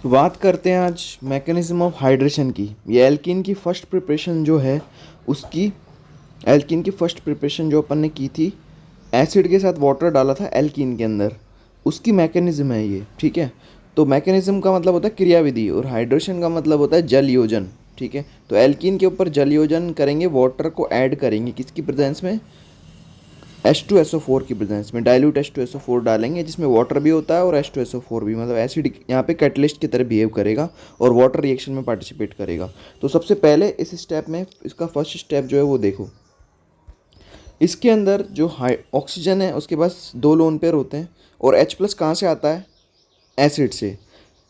तो बात करते हैं आज मैकेनिज्म ऑफ हाइड्रेशन की। ये एल्कीन की फर्स्ट प्रिपरेशन जो है उसकी, एल्कीन की फर्स्ट प्रिपरेशन जो अपन ने की थी, एसिड के साथ वाटर डाला था एल्कीन के अंदर, उसकी मैकेनिज्म है ये। ठीक है, तो मैकेनिज्म का मतलब होता है क्रियाविधि और हाइड्रेशन का मतलब होता है जल योजन। ठीक है, तो एल्कीन के ऊपर जल योजन करेंगे, वाटर को ऐड करेंगे किसकी प्रेजेंस में, H2SO4 की प्रेजेंस में डाइल्यूट H2SO4 डालेंगे, जिसमें वाटर भी होता है और H2SO4 भी, मतलब एसिड यहाँ पे कैटलिस्ट की तरह बिहेव करेगा और वाटर रिएक्शन में पार्टिसिपेट करेगा। तो सबसे पहले इस स्टेप में, इसका फर्स्ट स्टेप जो है वो देखो, इसके अंदर जो हाई ऑक्सीजन है उसके पास दो लोन पेयर होते हैं और H+ कहाँ से आता है, एसिड से।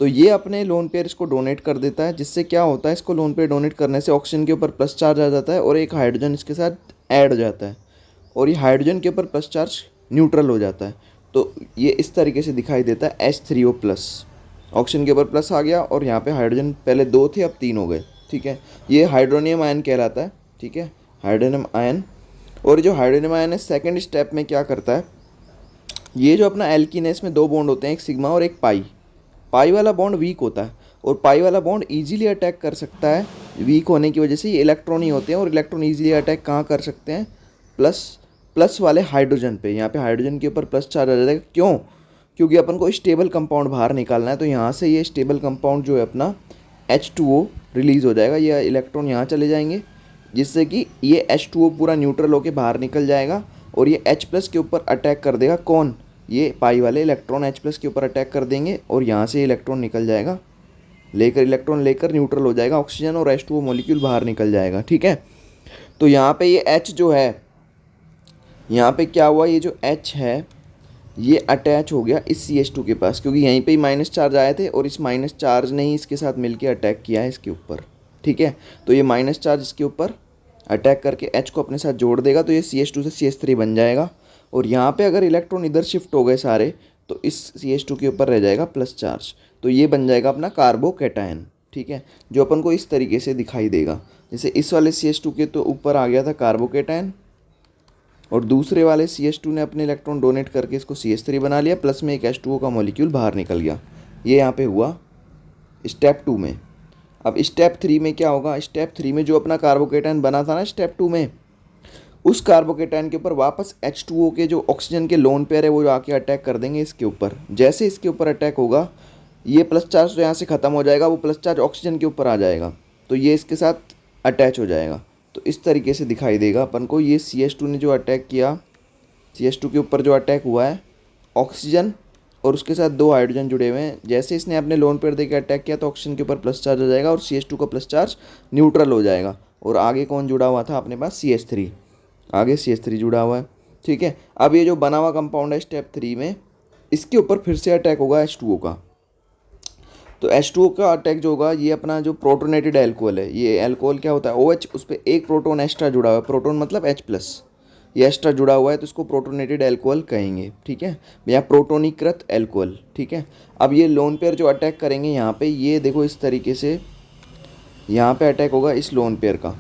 तो ये अपने लोन पेयर इसको डोनेट कर देता है, जिससे क्या होता है, इसको लोन पेयर डोनेट करने से ऑक्सीजन के ऊपर प्लस चार्ज आ जाता है और एक हाइड्रोजन इसके साथ ऐड हो जाता है और ये हाइड्रोजन के ऊपर प्लस चार्ज न्यूट्रल हो जाता है। तो ये इस तरीके से दिखाई देता है H3O प्लस, ऑक्सीजन के ऊपर प्लस आ गया और यहाँ पे हाइड्रोजन पहले दो थे अब तीन हो गए। ठीक है, ये हाइड्रोनियम आयन कहलाता है। ठीक है, हाइड्रोनियम आयन। और जो हाइड्रोनियम आयन है सेकेंड स्टेप में क्या करता है, ये जो अपना एल्कीन है इसमें दो बॉन्ड होते हैं, एक सिग्मा और एक पाई। पाई वाला बॉन्ड वीक होता है और पाई वाला बॉन्ड ईजिली अटैक कर सकता है, वीक होने की वजह से ये इलेक्ट्रॉन ही होते हैं और इलेक्ट्रॉन ईजिली अटैक कहाँ कर सकते हैं, प्लस प्लस वाले हाइड्रोजन पे। यहाँ पे हाइड्रोजन के ऊपर प्लस चार्ज आ जाएगा, क्यों, क्योंकि अपन को स्टेबल कंपाउंड बाहर निकालना है। तो यहाँ से ये स्टेबल कंपाउंड जो है अपना H2O रिलीज़ हो जाएगा, ये इलेक्ट्रॉन यहाँ चले जाएंगे, जिससे कि ये H2O पूरा न्यूट्रल होकर बाहर निकल जाएगा और ये H+ के ऊपर अटैक कर देगा। कौन, ये पाई वाले इलेक्ट्रॉन H+ के ऊपर अटैक कर देंगे और यहाँ से इलेक्ट्रॉन निकल जाएगा, इलेक्ट्रॉन लेकर न्यूट्रल हो जाएगा ऑक्सीजन और H2O मॉलिक्यूल बाहर निकल जाएगा। ठीक है, तो यहाँ पे ये H जो है, यहाँ पे क्या हुआ, ये जो H है ये अटैच हो गया इस CH2 के पास, क्योंकि यहीं पे ही माइनस चार्ज आए थे और इस माइनस चार्ज ने ही इसके साथ मिलके अटैक किया है इसके ऊपर। ठीक है, तो ये माइनस चार्ज इसके ऊपर अटैक करके H को अपने साथ जोड़ देगा, तो ये CH2 से CH3 बन जाएगा। और यहाँ पे अगर इलेक्ट्रॉन इधर शिफ्ट हो गए सारे, तो इस CH2 के ऊपर रह जाएगा प्लस चार्ज, तो ये बन जाएगा अपना कार्बोकैटायन। ठीक है, जो अपन को इस तरीके से दिखाई देगा, जैसे इस वाले CH2 के तो ऊपर आ गया था कार्बोकैटायन और दूसरे वाले CH2 ने अपने इलेक्ट्रॉन डोनेट करके इसको CH3 बना लिया, प्लस में एक H2O का मॉलिक्यूल बाहर निकल गया। ये यहाँ पे हुआ स्टेप 2 में। अब स्टेप 3 में क्या होगा, स्टेप 3 में जो अपना कार्बोकेटायन बना था ना स्टेप 2 में, उस कार्बोकेटायन के ऊपर वापस H2O के जो ऑक्सीजन के लोन पेयर है वो आके अटैक कर देंगे इसके ऊपर। जैसे इसके ऊपर अटैक होगा, ये प्लस चार्ज तो यहाँ से ख़त्म हो जाएगा, वो प्लस चार्ज ऑक्सीजन के ऊपर आ जाएगा, तो ये इसके साथ अटैच हो जाएगा। तो इस तरीके से दिखाई देगा अपन को, ये CH2 ने जो अटैक किया, CH2 के ऊपर जो अटैक हुआ है, ऑक्सीजन और उसके साथ दो हाइड्रोजन जुड़े हुए हैं, जैसे इसने अपने लोन पेयर देकर अटैक किया तो ऑक्सीजन के ऊपर प्लस चार्ज हो जाएगा और CH2 का प्लस चार्ज न्यूट्रल हो जाएगा। और आगे कौन जुड़ा हुआ था अपने पास, CH3, आगे CH3 जुड़ा हुआ है। ठीक है, अब ये जो बना हुआ कंपाउंड है स्टेप 3 में, इसके ऊपर फिर से अटैक होगा H2O का। तो H2O का अटैक जो होगा, ये अपना जो प्रोटोनेटेड एल्कोहल है, ये एल्कोहल क्या होता है OH, उस पर एक प्रोटोन एक्स्ट्रा जुड़ा हुआ है, प्रोटोन मतलब H+, ये एक्स्ट्रा जुड़ा हुआ है तो इसको प्रोटोनेटेड एल्कोहल कहेंगे। ठीक है, या प्रोटोनीकृत एल्कोहल। ठीक है, अब ये लोन पेयर जो अटैक करेंगे यहाँ पे, ये देखो इस तरीके से यहाँ पे अटैक होगा इस लोन पेयर का,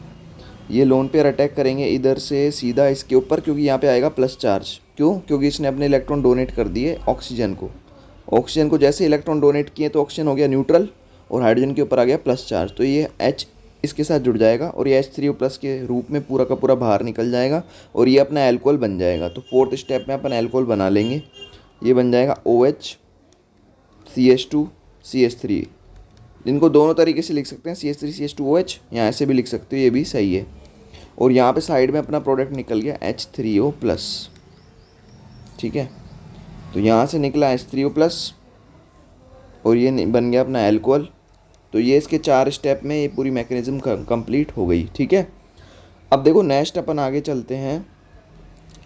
ये लोन पेयर अटैक करेंगे इधर से सीधा इसके ऊपर, क्योंकि यहाँ पे आएगा प्लस चार्ज। क्यों, क्योंकि इसने अपने इलेक्ट्रॉन डोनेट कर दिए ऑक्सीजन को। ऑक्सीजन को जैसे इलेक्ट्रॉन डोनेट किए तो ऑक्सीजन हो गया न्यूट्रल और हाइड्रोजन के ऊपर आ गया प्लस चार्ज, तो ये H इसके साथ जुड़ जाएगा और ये H3O प्लस के रूप में पूरा का पूरा बाहर निकल जाएगा और ये अपना एल्कोहल बन जाएगा। तो फोर्थ स्टेप में अपन एल्कोहल बना लेंगे, ये बन जाएगा OH CH2 CH3, जिनको दोनों तरीके से लिख सकते हैं, CH3 CH2OH, या ऐसे भी लिख सकते हो, ये भी सही है। और यहाँ पे साइड में अपना प्रोडक्ट निकल गया H3O प्लस। ठीक है, तो यहाँ से निकला H3O प्लस और ये बन गया अपना एल्कोहल। तो ये इसके 4 स्टेप में ये पूरी मैकेनिज्म कंप्लीट हो गई। ठीक है, अब देखो नेक्स्ट अपन आगे चलते हैं,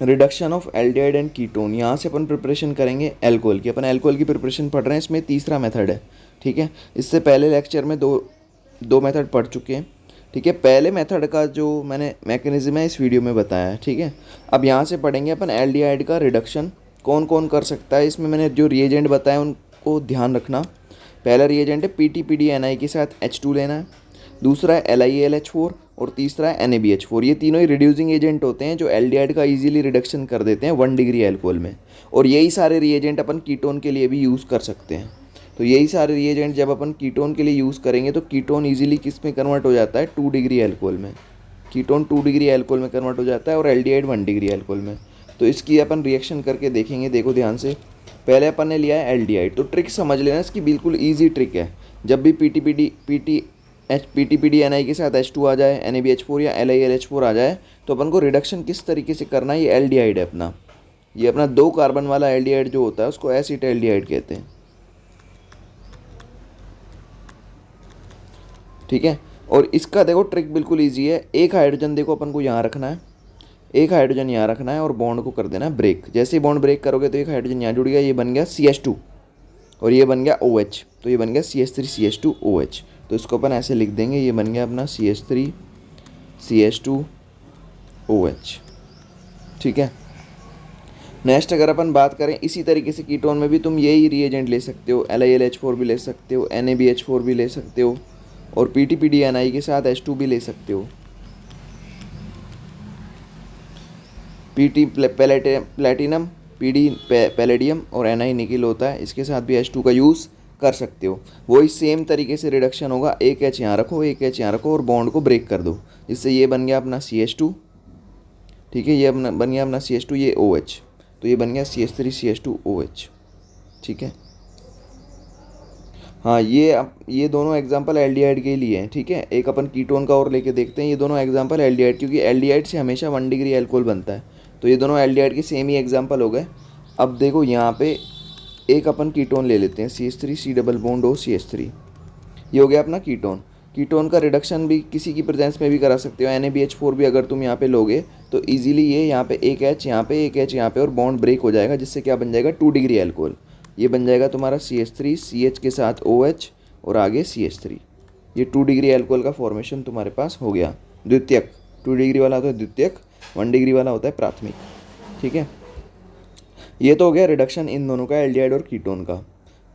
reduction of aldehyde and ketone. यहाँ से अपन प्रिपरेशन करेंगे एल्कोहल की, अपन एल्कोहल की प्रिपरेशन पढ़ रहे हैं, इसमें तीसरा मेथड है। ठीक है, इससे पहले लेक्चर में दो मेथड पढ़ चुके हैं। ठीक है, पहले मेथड का जो मैंने मैकेनिज्म है इस वीडियो में बताया है। ठीक है, अब यहाँ से पढ़ेंगे अपन एल्डिहाइड का रिडक्शन कौन कौन कर सकता है। इसमें मैंने जो रिएजेंट बताया उनको ध्यान रखना। पहला रिएजेंट है PTPDNi के साथ H2 लेना है, दूसरा है LiAlH4 और तीसरा है NaBH4। ये तीनों ही रिड्यूसिंग एजेंट होते हैं जो एल्डिहाइड का इजीली रिडक्शन कर देते हैं 1 डिग्री एल्कोहल में। और यही सारे रिएजेंट अपन कीटोन के लिए भी यूज़ कर सकते हैं। तो यही सारे रिएजेंट जब अपन कीटोन के लिए यूज़ करेंगे तो कीटोन इजीली किस में कन्वर्ट हो जाता है, 2 डिग्री एल्कोहल में। कीटोन 2 डिग्री एल्कोहल में कन्वर्ट हो जाता है और एल्डिहाइड 1 डिग्री एल्कोहल में। तो इसकी अपन रिएक्शन करके देखेंगे। देखो ध्यान से, पहले अपन ने लिया है एल्डिहाइड। तो ट्रिक समझ लेना इसकी, बिल्कुल ईजी ट्रिक है। जब भी पीटीपीडी एनआई के साथ H2 आ जाए, NaBH4 या LiLH4 आ जाए, तो अपन को रिडक्शन किस तरीके से करना है। ये एल्डिहाइड है अपना, ये अपना 2 कार्बन वाला एल्डिहाइड जो होता है उसको एसिटाल्डिहाइड कहते हैं, ठीक है। और इसका देखो ट्रिक बिल्कुल ईजी है। एक हाइड्रोजन देखो अपन को यहाँ रखना है, एक हाइड्रोजन यहाँ रखना है और बॉन्ड को कर देना है ब्रेक। जैसे ही बॉन्ड ब्रेक करोगे तो एक हाइड्रोजन यहाँ जुड़ गया, ये बन गया CH2 और ये बन गया OH, तो ये बन गया CH3CH2OH। तो इसको अपन ऐसे लिख देंगे, ये बन गया अपना CH3CH2OH, ठीक है। नेक्स्ट अगर अपन बात करें इसी तरीके से कीटोन में भी तुम यही रिएजेंट ले सकते हो, LiLH4 भी ले सकते हो, NaBH4 भी ले सकते हो और PTPDNI के साथ H2 भी ले सकते हो। PT प्लेटिनम, PD पैलेडियम और Ni निकिल होता है, इसके साथ भी H2 का यूज़ कर सकते हो। वही सेम तरीके से रिडक्शन होगा, एक H यहाँ रखो, एक H यहाँ रखो और बॉन्ड को ब्रेक कर दो, जिससे ये बन गया अपना CH2, ठीक है। ये अपना बन गया अपना CH2, ये OH, तो ये बन गया CH3CH2OH, ठीक है। हाँ, ये दोनों एग्जांपल एल्डिहाइड के लिए हैं, ठीक है। एक अपन कीटोन का और लेके देखते हैं। ये दोनों एग्जांपल एल्डिहाइड, क्योंकि एल्डिहाइड से हमेशा 1 डिग्री एल्कोहल बनता है, तो ये दोनों एल्डिहाइड के सेम ही एग्जांपल हो गए। अब देखो यहाँ पे एक अपन कीटोन ले लेते हैं, CH3 C double bond O CH3, ये हो गया अपना कीटोन। कीटोन का रिडक्शन भी किसी की प्रेजेंस में भी करा सकते हो। NaBH4 भी अगर तुम यहाँ पे लोगे तो इजीली ये यहाँ पे एक H यहाँ पे, एक H यहाँ पे और बॉन्ड ब्रेक हो जाएगा, जिससे क्या बन जाएगा 2 डिग्री एल्कोहल। ये बन जाएगा तुम्हारा CH3 CH के साथ OH और आगे CH3। ये 2 डिग्री एल्कोहल का फॉर्मेशन तुम्हारे पास हो गया। द्वितीयक, 2 डिग्री वाला होता है द्वितीयक, 1 डिग्री वाला होता है प्राथमिक, ठीक है। ये तो हो गया रिडक्शन इन दोनों का, एल्डिहाइड और कीटोन का।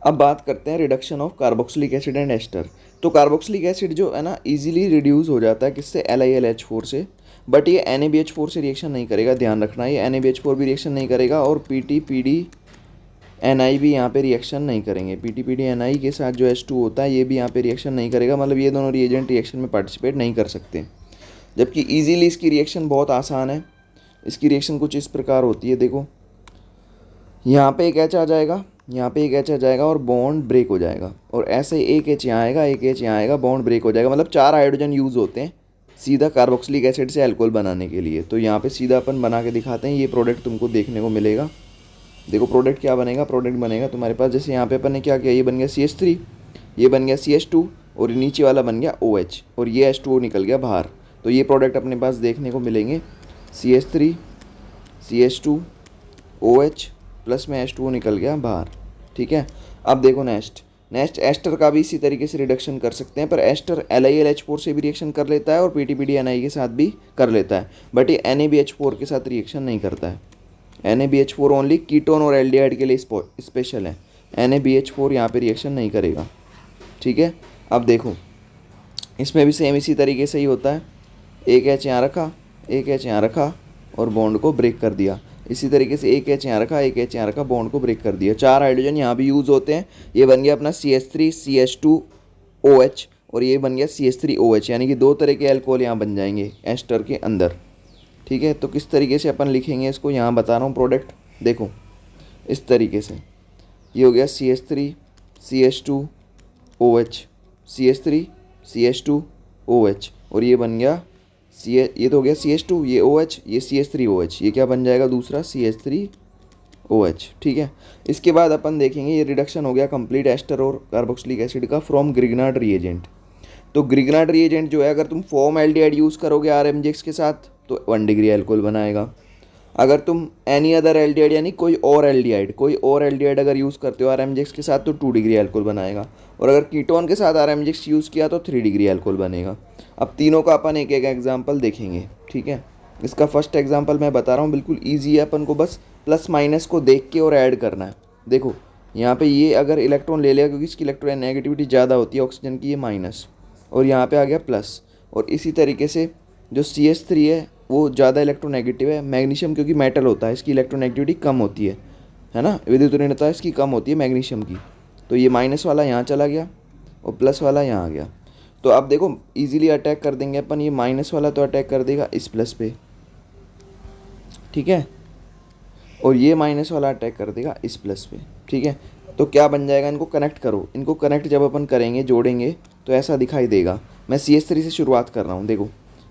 अब बात करते हैं reduction of carboxylic acid and ester. तो कार्बोक्सिलिक एसिड जो है ना इजीली रिड्यूस हो जाता है किससे, LiLH4 से, बट ये NaBH4 से रिएक्शन नहीं करेगा, ध्यान रखना। ये NaBH4 भी रिएक्शन नहीं करेगा और PTPDNI भी यहाँ पे रिएक्शन नहीं करेंगे। PTPDNI के साथ जो H2 होता है ये भी यहाँ पे रिएक्शन नहीं करेगा, मतलब ये दोनों रिएजेंट रिएक्शन में पार्टिसिपेट नहीं कर सकते। जबकि ईजीली इसकी रिएक्शन बहुत आसान है। इसकी रिएक्शन कुछ इस प्रकार होती है, देखो यहाँ पे एक H आ जाएगा, यहाँ पे एक H आ जाएगा और बॉन्ड ब्रेक हो जाएगा, और ऐसे ही एक H यहाँ आएगा, एक H यहाँ आएगा, बॉन्ड ब्रेक हो जाएगा। मतलब 4 हाइड्रोजन यूज़ होते हैं सीधा कार्बोक्सिलिक एसिड से अल्कोहल बनाने के लिए। तो यहाँ पे सीधा अपन बना के दिखाते हैं, ये प्रोडक्ट तुमको देखने को मिलेगा। देखो प्रोडक्ट क्या बनेगा, प्रोडक्ट बनेगा तुम्हारे पास, जैसे यहाँ पे अपन ने क्या किया, ये बन गया CH3, ये बन गया CH2 और नीचे वाला बन गया OH और ये H2O निकल गया बाहर। तो ये प्रोडक्ट अपने पास देखने को मिलेंगे, CH3 CH2 OH प्लस में H2O निकल गया बाहर, ठीक है। अब देखो नेक्स्ट एस्टर का भी इसी तरीके से रिडक्शन कर सकते हैं, पर एस्टर LiLH4 से भी रिएक्शन कर लेता है और PTPDNI के साथ भी कर लेता है, बट ये NaBH4 के साथ रिएक्शन नहीं करता है। NaBH4 ओनली कीटोन और एल्डिहाइड के लिए स्पेशल है। NaBH4 यहाँ पे रिएक्शन नहीं करेगा, ठीक है। अब देखो इसमें भी सेम इसी तरीके से ही होता है, एक H यहाँ रखा, एक H यहाँ रखा और बॉन्ड को ब्रेक कर दिया। इसी तरीके से एक H यहाँ रखा, एक H यहाँ रखा, बॉन्ड को ब्रेक कर दिया। 4 हाइड्रोजन यहाँ भी यूज़ होते हैं। ये बन गया अपना CH3 CH2OH और ये बन गया CH3OH, यानी कि 2 तरह के अल्कोहल यहाँ बन जाएंगे एस्टर के अंदर, ठीक है। तो किस तरीके से अपन लिखेंगे इसको, यहाँ बता रहा हूँ प्रोडक्ट, देखो इस तरीके से। ये हो गया CH3 CH2OH, CH3 CH2OH और ये बन गया ये तो हो गया CH2, ये OH, ये CH3OH, ये क्या बन जाएगा दूसरा CH3OH, ठीक है। इसके बाद अपन देखेंगे ये रिडक्शन हो गया कंप्लीट एस्टर और कार्बोक्सिलिक एसिड का फ्रॉम ग्रिग्नार्ड रिएजेंट। तो ग्रिग्नार्ड रिएजेंट जो है, अगर तुम फॉर्म एल्डिहाइड यूज़ करोगे RMGX के साथ तो 1 डिग्री एल्कोहल बनाएगा। अगर तुम एनी अदर एल्डिहाइड यानी कोई और एल्डिहाइड अगर यूज़ करते हो RMGX के साथ तो 2 डिग्री एल्कोहल बनाएगा, और अगर कीटोन के साथ RMGX यूज़ किया तो 3 डिग्री एल्कोहल बनेगा। अब तीनों का अपन एक एक एग्जाम्पल देखेंगे, ठीक है। इसका फर्स्ट एग्जाम्पल मैं बता रहा हूँ, बिल्कुल ईजी है, अपन को बस प्लस माइनस को देख के और ऐड करना है। देखो यहाँ पे ये अगर इलेक्ट्रॉन ले लिया, क्योंकि इसकी इलेक्ट्रोनेगेटिविटी ज़्यादा होती है ऑक्सीजन की, ये माइनस, और यहाँ पे आ गया प्लस। और इसी तरीके से जो CH3 है वो ज़्यादा इलेक्ट्रोनेगेटिव है, मैग्नीशियम क्योंकि मेटल होता है इसकी इलेक्ट्रोनेगेटिविटी कम होती है ना, विद्युत ऋणता इसकी कम होती है मैग्नीशियम की। तो ये माइनस वाला यहाँ चला गया और प्लस वाला यहाँ आ गया। तो अब देखो इजीली अटैक कर देंगे अपन, ये माइनस वाला तो अटैक कर देगा इस प्लस पे, ठीक है, और ये माइनस वाला अटैक कर देगा इस प्लस पे, ठीक है। तो क्या बन जाएगा, इनको कनेक्ट करो, इनको कनेक्ट जब अपन करेंगे जोड़ेंगे तो ऐसा दिखाई देगा। मैं CH3 से शुरुआत कर रहा हूँ, देखो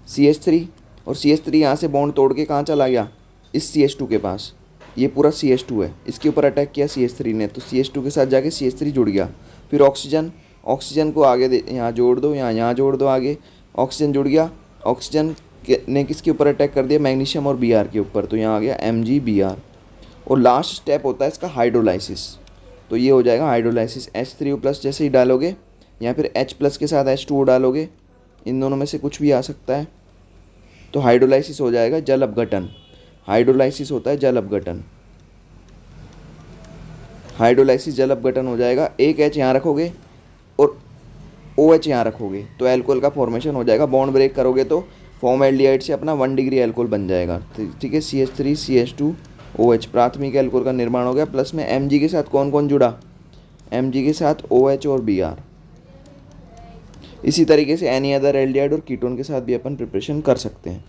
CH3 और CH3 यहाँ से बॉन्ड तोड़ के कहाँ चला गया, इस CH2 के पास, ये पूरा CH2 है, इसके ऊपर अटैक किया CH3 ने, तो CH2 के साथ जाके CH3 जुड़ गया। फिर ऑक्सीजन, ऑक्सीजन को आगे यहाँ जोड़ दो, यहाँ जोड़ दो आगे, ऑक्सीजन जुड़ गया। ऑक्सीजन ने किसके ऊपर अटैक कर दिया, मैग्नीशियम और Br के ऊपर, तो यहाँ आ गया MgBr। और लास्ट स्टेप होता है इसका हाइड्रोलाइसिस, तो ये हो जाएगा हाइड्रोलाइसिस। H3O+ जैसे ही डालोगे या फिर H+ के साथ H2O डालोगे, इन दोनों में से कुछ भी आ सकता है, तो हाइड्रोलाइसिस हो जाएगा जल अपघटन। हाइड्रोलाइसिस होता है जल अपघटन, हाइड्रोलाइसिस जल अपघटन हो जाएगा। एक H यहाँ रखोगे और OH यहाँ रखोगे तो एल्कोहल का फॉर्मेशन हो जाएगा। बॉन्ड ब्रेक करोगे तो फॉर्मल्डिहाइड से अपना 1 डिग्री एल्कोहल बन जाएगा, ठीक है। CH3 CH2 OH, प्राथमिक एल्कोहल का निर्माण हो गया। प्लस में Mg के साथ कौन कौन जुड़ा, Mg के साथ OH और Br। इसी तरीके से एनी अदर एल्डिहाइड और कीटोन के साथ भी अपन प्रिपरेशन कर सकते हैं।